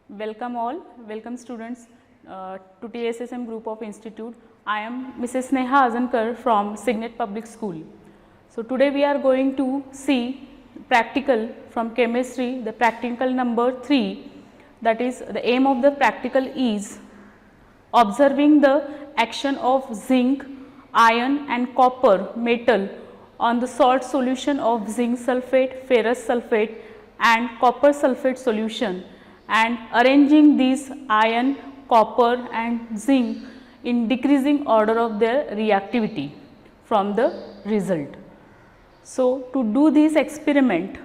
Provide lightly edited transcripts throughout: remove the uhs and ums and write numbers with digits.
Welcome all, welcome students to Cpsn group of institute. I am Mrs. Sneha Azankar from Signet Public School. So today we are going to see practical from chemistry, the practical number 3. That is, the aim of the practical is observing the action of zinc, iron and copper metal on the salt solution of zinc sulphate, ferrous sulphate and copper sulphate solution, and arranging these iron, copper and zinc in decreasing order of their reactivity from the result. So, to do this experiment,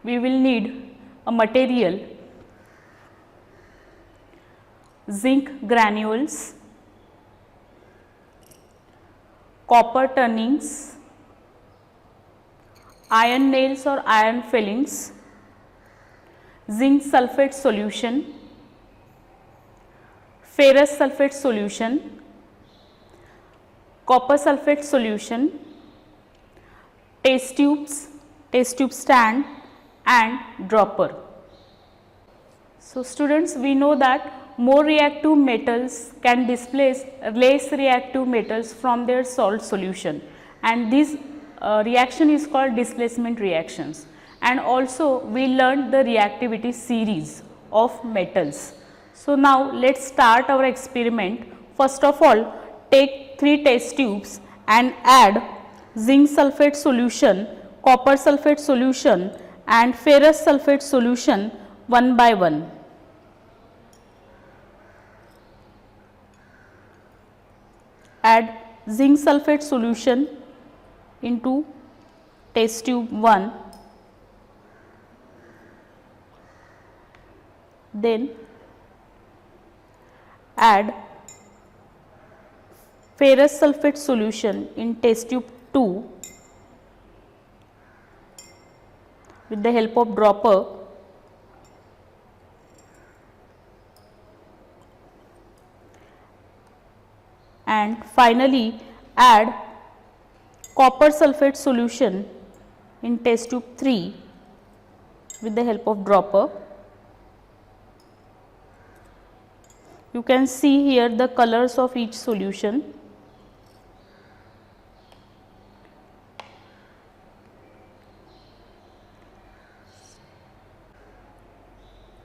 we will need a material, zinc granules, copper turnings, iron nails or iron fillings, zinc sulphate solution, ferrous sulphate solution, copper sulphate solution, test tube stand and dropper. So, students, we know that more reactive metals can displace less reactive metals from their salt solution, and this reaction is called displacement reactions. And also we learned the reactivity series of metals. So, now let us start our experiment. First of all, take 3 test tubes and add zinc sulphate solution, copper sulphate solution and ferrous sulphate solution one by one. Add zinc sulphate solution into test tube 1, then add ferrous sulphate solution in test tube 2 with the help of dropper, and finally add copper sulphate solution in test tube 3 with the help of dropper. You can see here the colors of each solution.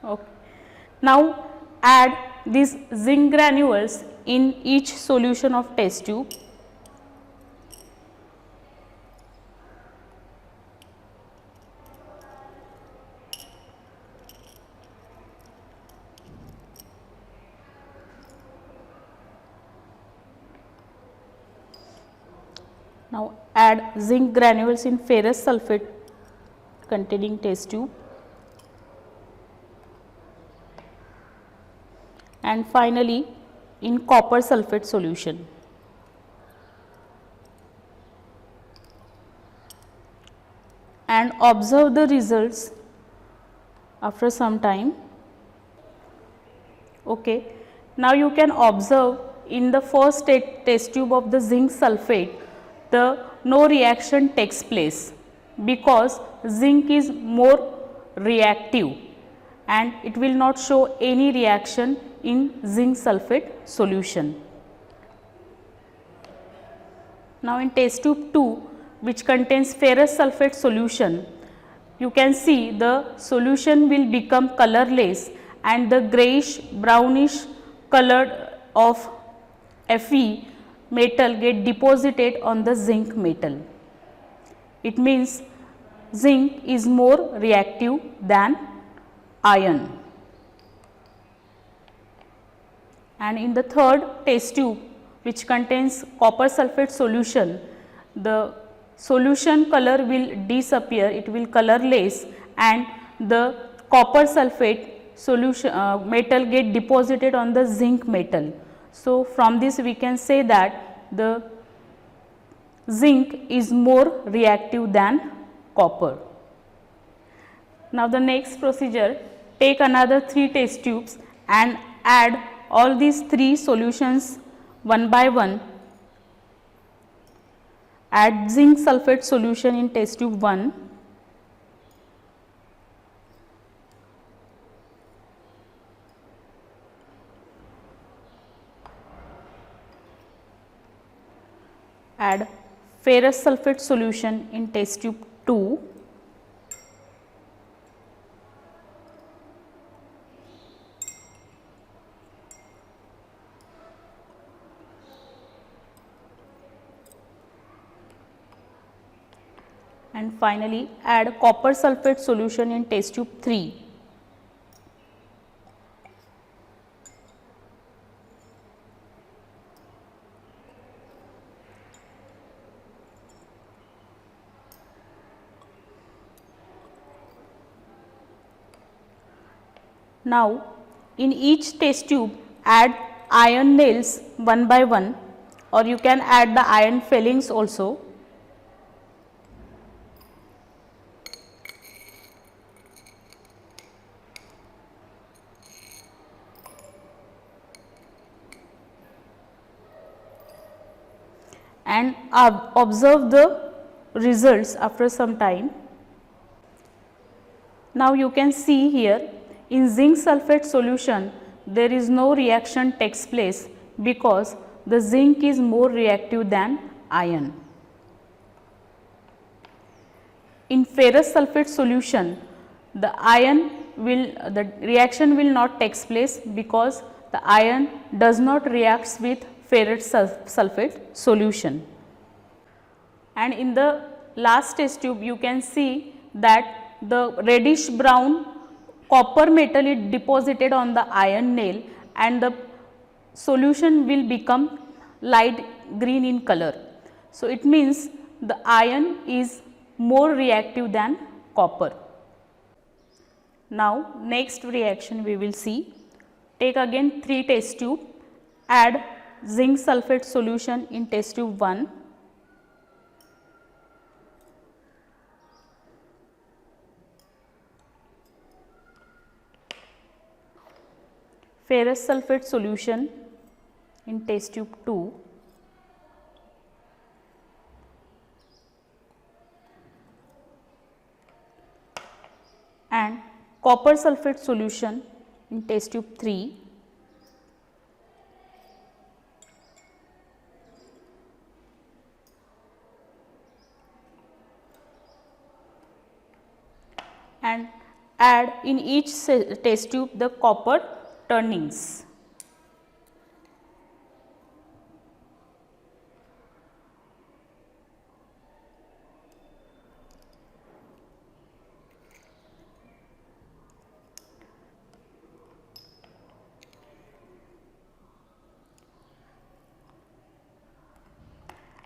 Okay. Now add these zinc granules in each solution of test tube. Now add zinc granules in ferrous sulphate containing test tube, and finally in copper sulphate solution. And observe the results after some time. Okay. Now you can observe in the first test tube of the zinc sulphate, no reaction takes place because zinc is more reactive and it will not show any reaction in zinc sulphate solution. Now in test tube 2, which contains ferrous sulphate solution, you can see the solution will become colorless and the greyish brownish color of Fe metal get deposited on the zinc metal. It means zinc is more reactive than iron. And in the third test tube, which contains copper sulphate solution, the solution color will disappear, it will colorless, and the copper sulphate solution metal get deposited on the zinc metal. So, from this we can say that the zinc is more reactive than copper. Now, the next procedure, take another 3 test tubes and add all these 3 solutions one by one. Add zinc sulphate solution in test tube 1, add ferrous sulfate solution in test tube 2. And finally, add copper sulfate solution in test tube 3. Now, in each test tube add iron nails one by one, or you can add the iron fillings also. And observe the results after some time. Now, you can see here in zinc sulfate solution there is no reaction takes place because the zinc is more reactive than iron. In ferrous sulfate solution the reaction will not takes place because the iron does not reacts with ferrous sulfate solution. And in the last test tube you can see that the reddish brown copper metal is deposited on the iron nail and the solution will become light green in color. So, it means the iron is more reactive than copper. Now, next reaction we will see. Take again 3 test tube, add zinc sulfate solution in test tube 1. Ferrous sulfate solution in test tube 2. And copper sulfate solution in test tube 3. And add in each test tube the copper turnings.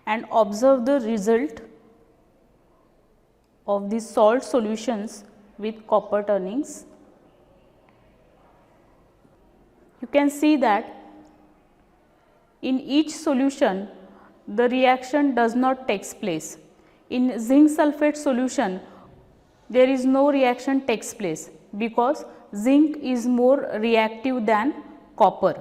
And observe the result of the salt solutions with copper turnings. You can see that in each solution the reaction does not takes place. In zinc sulfate solution there is no reaction takes place because zinc is more reactive than copper.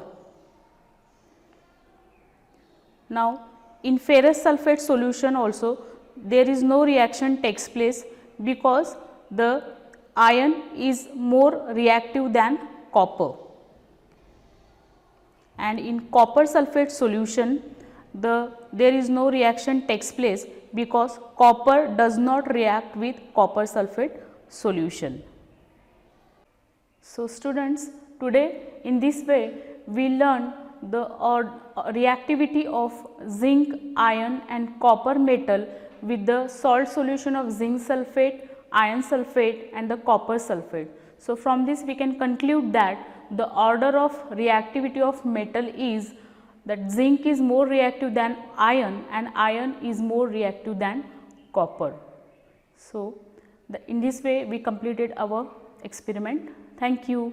Now, in ferrous sulfate solution also there is no reaction takes place because the iron is more reactive than copper. And in copper sulfate solution there is no reaction takes place because copper does not react with copper sulfate solution. So, students, today in this way we learn the reactivity of zinc, iron and copper metal with the salt solution of zinc sulfate, iron sulfate and the copper sulfate. So, from this we can conclude that the order of reactivity of metal is that zinc is more reactive than iron and iron is more reactive than copper. So, in this way we completed our experiment. Thank you.